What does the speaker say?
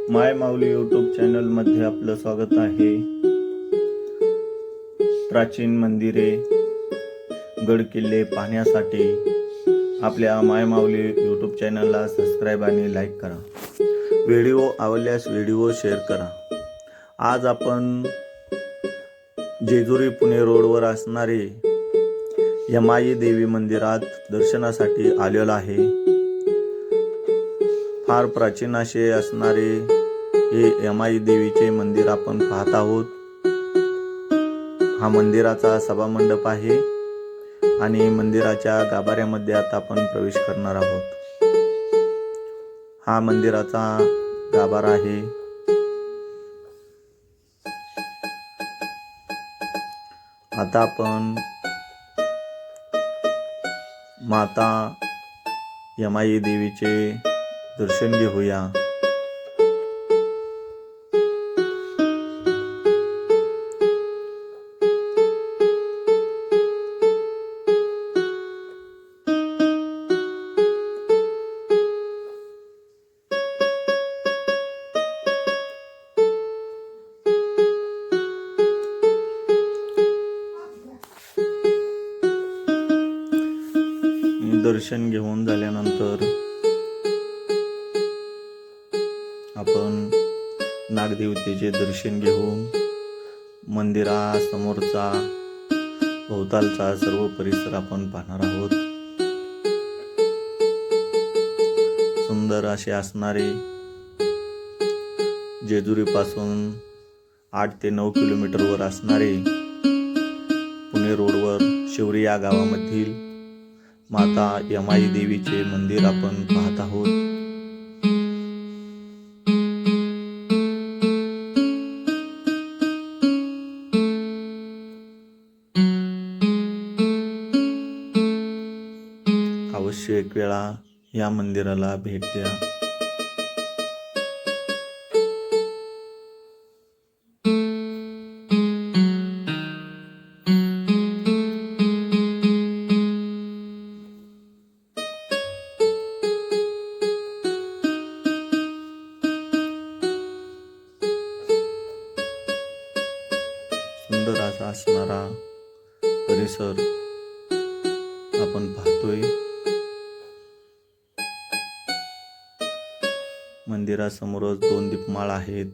माय माऊली YouTube चॅनलमध्ये आपलं स्वागत आहे। प्राचीन मंदिरे, गड किल्ले पाहण्यासाठी आपल्या माय माऊली यूट्यूब चॅनलला सबस्क्राईब आणि लाईक करा। व्हिडिओ आवडल्यास व्हिडिओ शेअर करा। आज आपण जेजुरी पुणे रोडवर असणारे यमाई देवी मंदिरात दर्शनासाठी आलेलो आहे। फार प्राचीन असे असणारे हे यमाई देवीचे मंदिर आपण पाहत आहोत। हा मंदिराचा सभामंडप आहे आणि मंदिराच्या गाभाऱ्यामध्ये आता आपण प्रवेश करणार आहोत। हा मंदिराचा गाभारा आहे। आता आपण माता यमाई देवीचे दर्शन घेऊया। दर्शन घेऊन झाल्यानंतर आपण नागदेवतेचे दर्शन घेऊन मंदिरासमोरचा भोवतालचा सर्व परिसर आपण पाहणार आहोत। सुंदर असे असणारे जेजुरी पासून 8 ते 9 किलोमीटरवर असणारे पुणे रोडवर शिवरी या गावामधील माता यमाई देवीचे मंदिर आपण पाहत आहोत। अवश्य एक वेळा या मंदिराला भेट द्या। सुंदर असा असणारा परिसर आपण पाहतोय। मंदिरासमोरच 2 दीपमाळ आहेत।